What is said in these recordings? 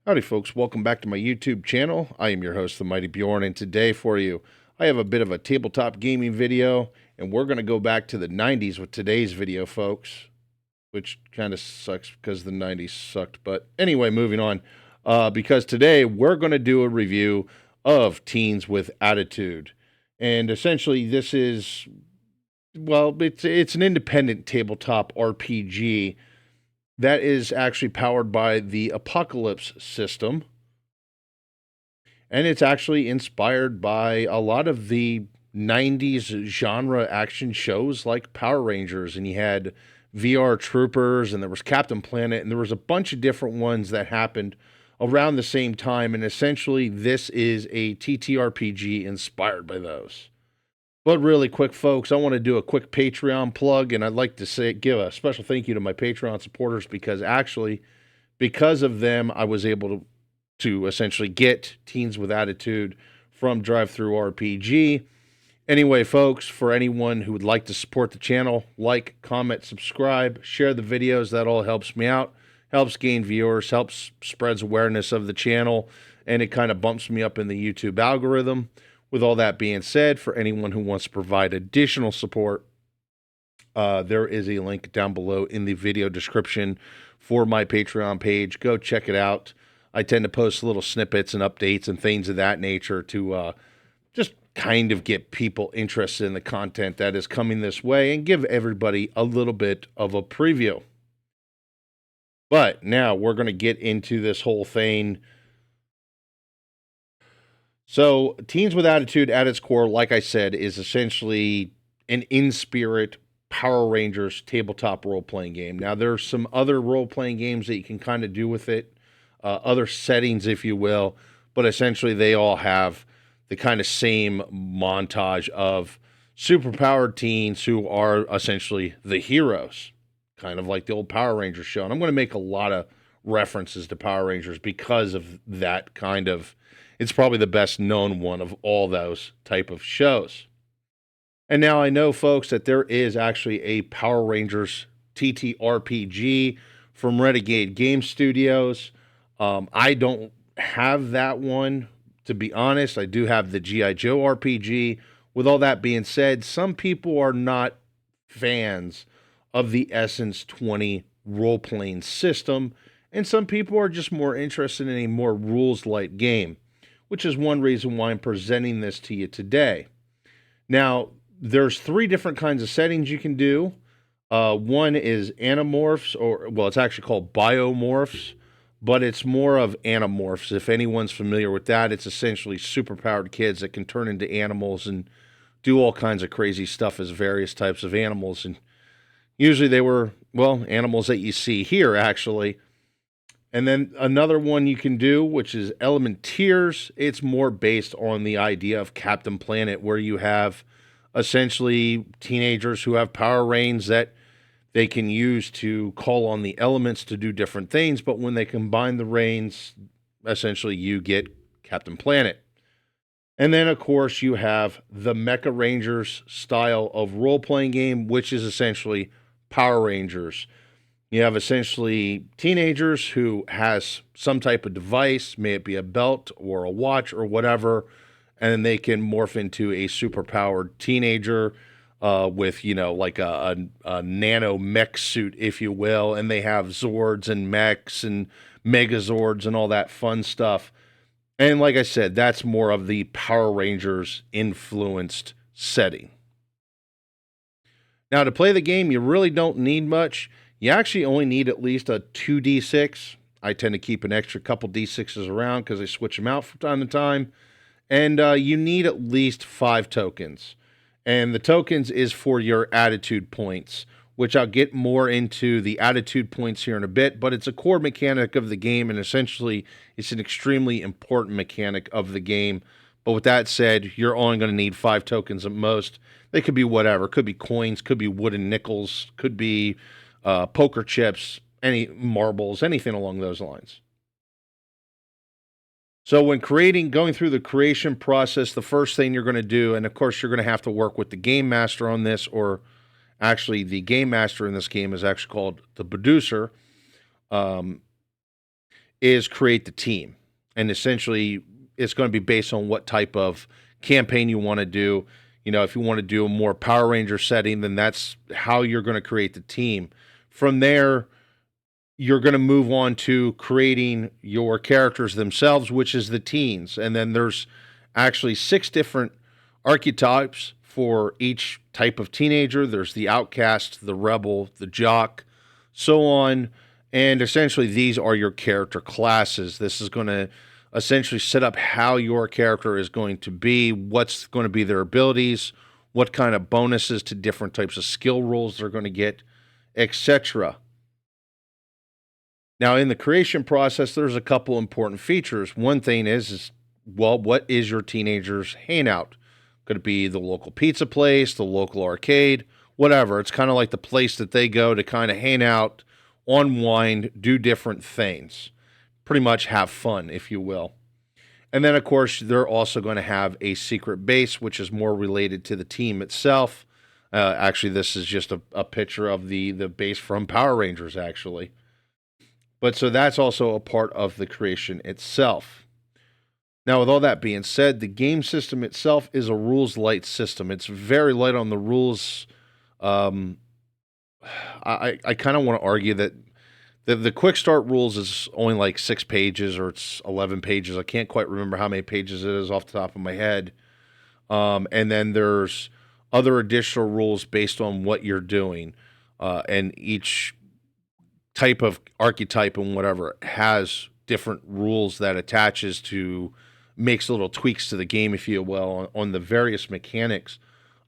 Howdy, folks. Welcome back to my YouTube channel. I am your host, the Mighty Bjorn, and today for you, I have a bit of a tabletop gaming video, and we're going to go back to the 90s with today's video, folks, which kind of sucks because the 90s sucked. But anyway, moving on, because today we're going to do a review of Teens with Attitude. And essentially, this is, well, it's an independent tabletop RPG that is actually powered by the Apocalypse system. And it's actually inspired by a lot of the 90s genre action shows like Power Rangers. And you had VR Troopers, and there was Captain Planet, and there was a bunch of different ones that happened around the same time. And essentially, this is a TTRPG inspired by those. But really quick, folks, I want to do a quick Patreon plug, and I'd like to give a special thank you to my Patreon supporters because actually, because of them, I was able to essentially get Teens with Attitude from DriveThruRPG. Anyway, folks, for anyone who would like to support the channel, like, comment, subscribe, share the videos. That all helps me out, helps gain viewers, helps spreads awareness of the channel, and it kind of bumps me up in the YouTube algorithm. With all that being said, for anyone who wants to provide additional support, there is a link down below in the video description for my Patreon page. Go check it out. I tend to post little snippets and updates and things of that nature to just kind of get people interested in the content that is coming this way and give everybody a little bit of a preview. But now we're going to get into this whole thing. So, Teens with Attitude at its core, like I said, is essentially an in-spirit Power Rangers tabletop role-playing game. Now, there's some other role-playing games that you can kind of do with it, other settings, if you will, but essentially they all have the kind of same montage of superpowered teens who are essentially the heroes, kind of like the old Power Rangers show. And I'm going to make a lot of references to Power Rangers because of that kind of, it's probably the best known one of all those type of shows. And now I know, folks, that there is actually a Power Rangers TTRPG from Renegade Game Studios. I don't have that one, to be honest. I do have the G.I. Joe RPG. With all that being said, some people are not fans of the Essence 20 role-playing system, and some people are just more interested in a more rules-light game, which is one reason why I'm presenting this to you today. Now, there's three different kinds of settings you can do. One is Animorphs, or, well, it's actually called Biomorphs, but it's more of Animorphs. If anyone's familiar with that, it's essentially superpowered kids that can turn into animals and do all kinds of crazy stuff as various types of animals. And usually they were, well, animals that you see here, actually. And then another one you can do, which is Elementeers. It's more based on the idea of Captain Planet, where you have essentially teenagers who have power reins that they can use to call on the elements to do different things. But when they combine the reins, essentially you get Captain Planet. And then, of course, you have the Mecha Rangers style of role-playing game, which is essentially Power Rangers. You have essentially teenagers who has some type of device, may it be a belt or a watch or whatever, and they can morph into a superpowered teenager with, you know, like a nano mech suit, if you will, and they have Zords and mechs and Megazords and all that fun stuff. And like I said, that's more of the Power Rangers influenced setting. Now, to play the game, you really don't need much. You actually only need at least a 2d6. I tend to keep an extra couple d6s around because I switch them out from time to time. And you need at least 5 tokens. And the tokens is for your attitude points, which I'll get more into the attitude points here in a bit. But it's a core mechanic of the game, and essentially it's an extremely important mechanic of the game. But with that said, you're only going to need 5 tokens at most. They could be whatever. Could be coins, could be wooden nickels, could be poker chips, any marbles, anything along those lines. So when going through the creation process, the first thing you're going to do, and of course you're going to have to work with the game master on this, or actually the game master in this game is actually called the producer, is create the team. And essentially, it's going to be based on what type of campaign you want to do. If you want to do a more Power Ranger setting, then that's how you're going to create the team. From there, you're going to move on to creating your characters themselves, which is the teens. And then there's actually 6 different archetypes for each type of teenager. There's the outcast, the rebel, the jock, so on. And essentially, these are your character classes. This is going to essentially set up how your character is going to be, what's going to be their abilities, what kind of bonuses to different types of skill rolls they're going to get, etc. Now, in the creation process, there's a couple important features. One thing is what is your teenager's hangout? Could it be the local pizza place, the local arcade, whatever? It's kind of like the place that they go to kind of hang out, unwind, do different things. Pretty much have fun, if you will. And then, of course, they're also going to have a secret base, which is more related to the team itself. Actually, this is just a picture of the base from Power Rangers, actually. But so that's also a part of the creation itself. Now, with all that being said, the game system itself is a rules-light system. It's very light on the rules. I kind of want to argue that the quick start rules is only like 6 pages or it's 11 pages. I can't quite remember how many pages it is off the top of my head. And then there's other additional rules based on what you're doing. And each type of archetype and whatever has different rules that attaches to, makes little tweaks to the game, if you will, on the various mechanics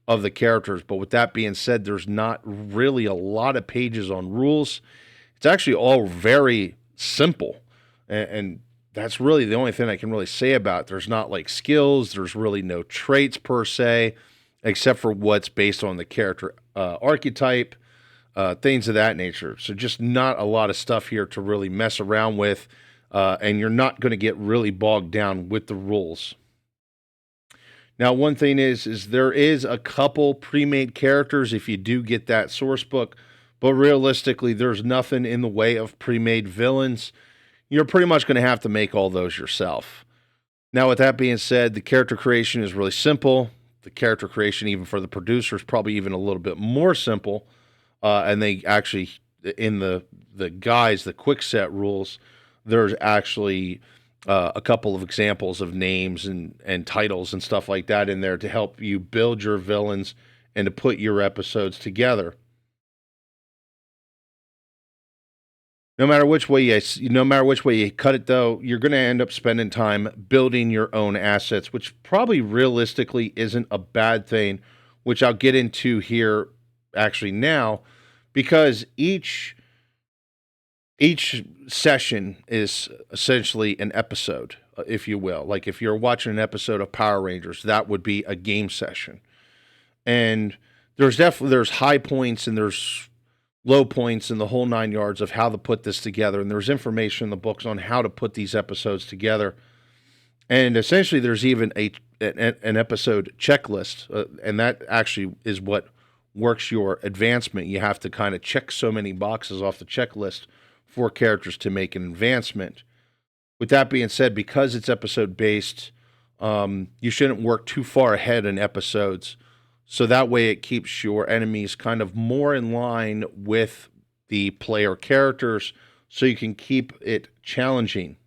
of the characters. But with that being said, there's not really a lot of pages on rules. It's actually all very simple. And that's really the only thing I can really say about it. There's not like skills. There's really no traits per se, except for what's based on the character archetype, things of that nature. So just not a lot of stuff here to really mess around with. And you're not going to get really bogged down with the rules. Now, one thing is there is a couple pre-made characters if you do get that source book, but realistically, there's nothing in the way of pre-made villains. You're pretty much going to have to make all those yourself. Now, with that being said, the character creation is really simple. The character creation, even for the producer, is probably even a little bit more simple. And they actually, in the guides, the quick set rules, there's actually a couple of examples of names and titles and stuff like that in there to help you build your villains and to put your episodes together. No matter which way you cut it, though, you're going to end up spending time building your own assets, which probably realistically isn't a bad thing, which I'll get into here actually now, because each session is essentially an episode, if you will. Like if you're watching an episode of Power Rangers, that would be a game session. And there's high points and there's low points in the whole 9 yards of how to put this together. And there's information in the books on how to put these episodes together. And essentially there's even an episode checklist. And that actually is what works your advancement. You have to kind of check so many boxes off the checklist for characters to make an advancement. With that being said, because it's episode based, you shouldn't work too far ahead in episodes. So that way it keeps your enemies kind of more in line with the player characters so you can keep it challenging.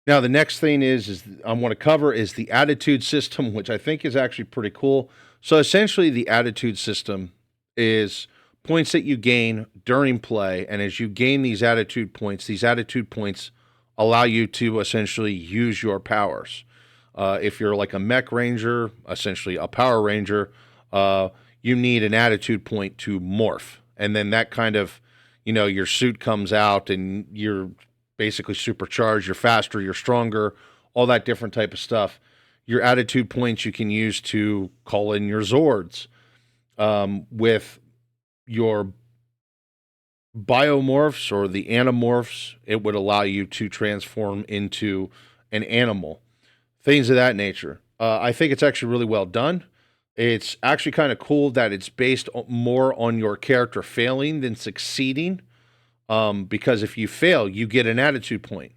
Now, the next thing is I want to cover is the attitude system, which I think is actually pretty cool. So essentially the attitude system is points that you gain during play, and as you gain these attitude points allow you to essentially use your powers. If you're like a mech ranger, essentially a Power Ranger, you need an attitude point to morph. And then that kind of, your suit comes out and you're basically supercharged, you're faster, you're stronger, all that different type of stuff. Your attitude points you can use to call in your Zords. With your biomorphs or the Animorphs, it would allow you to transform into an animal. Things of that nature. I think it's actually really well done. It's actually kind of cool that it's based more on your character failing than succeeding. Because if you fail, you get an attitude point.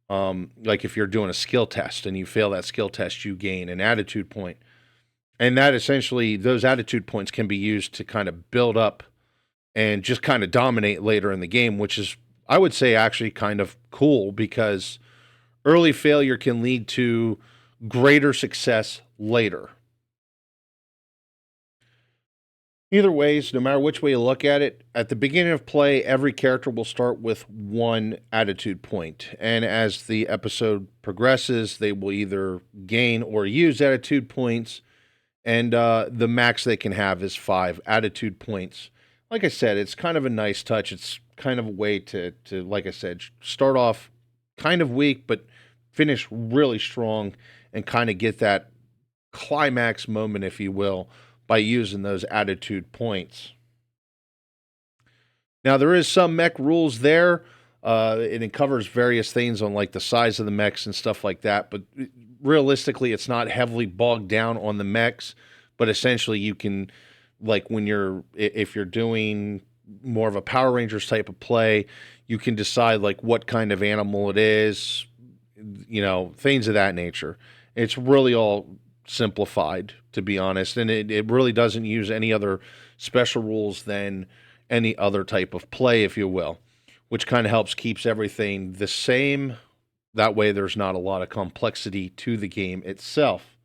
Like if you're doing a skill test and you fail that skill test, you gain an attitude point. And that essentially, those attitude points can be used to kind of build up and just kind of dominate later in the game, which is, I would say, actually kind of cool because early failure can lead to greater success later. Either ways, no matter which way you look at it, at the beginning of play, every character will start with one attitude point. And as the episode progresses, they will either gain or use attitude points. And the max they can have is 5 attitude points. Like I said, it's kind of a nice touch. It's kind of a way to like I said, start off kind of weak, but finish really strong and kind of get that climax moment, if you will, by using those attitude points. Now, there is some mech rules there. It covers various things on like the size of the mechs and stuff like that, but realistically, it's not heavily bogged down on the mechs, but essentially you can, like if you're doing more of a Power Rangers type of play, you can decide like what kind of animal it is, things of that nature. It's really all simplified, to be honest, and it really doesn't use any other special rules than any other type of play, if you will, which kind of keeps everything the same. That way there's not a lot of complexity to the game itself.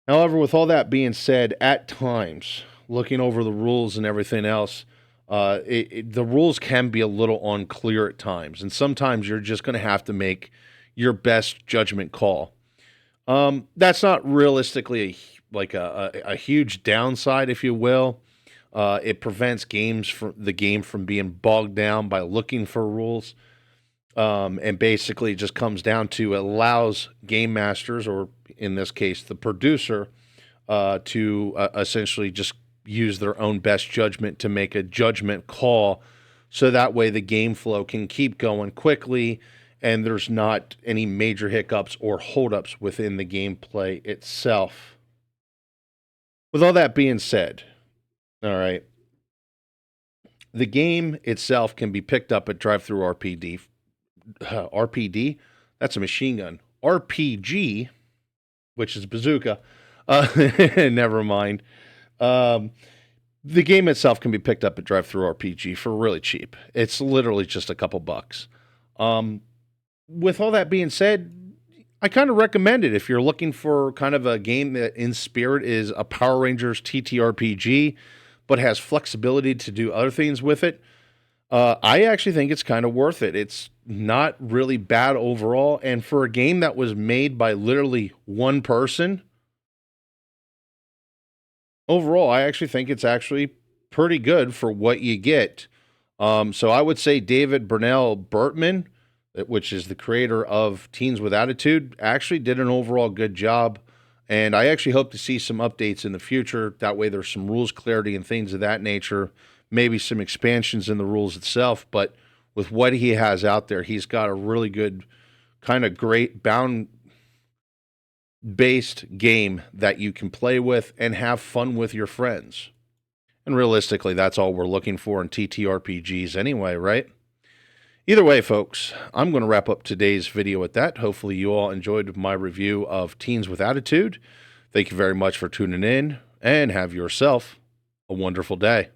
However, with all that being said, at times, looking over the rules and everything else, the rules can be a little unclear at times, and sometimes you're just going to have to make your best judgment call. That's not realistically a huge downside, if you will. It prevents the game from being bogged down by looking for rules. And basically it just comes down to allows game masters, or in this case, the producer, to essentially just use their own best judgment to make a judgment call. So that way the game flow can keep going quickly and there's not any major hiccups or holdups within the gameplay itself. With all that being said, all right, the game itself can be picked up at Drive-Thru RPD? That's a machine gun. RPG, which is bazooka. Never mind. The game itself can be picked up at Drive-Thru RPG for really cheap. It's literally just a couple bucks. With all that being said, I kind of recommend it if you're looking for kind of a game that in spirit is a Power Rangers TTRPG, but has flexibility to do other things with it. I actually think it's kind of worth it. It's not really bad overall. And for a game that was made by literally one person, overall, I actually think it's actually pretty good for what you get. So I would say David Brunell-Brutman, which is the creator of Teens with Attitude, actually did an overall good job. And I actually hope to see some updates in the future. That way there's some rules clarity and things of that nature. Maybe some expansions in the rules itself. But with what he has out there, he's got a really good, kind of great bound-based game that you can play with and have fun with your friends. And realistically, that's all we're looking for in TTRPGs anyway, right? Either way, folks, I'm going to wrap up today's video at that. Hopefully you all enjoyed my review of Teens with Attitude. Thank you very much for tuning in, and have yourself a wonderful day.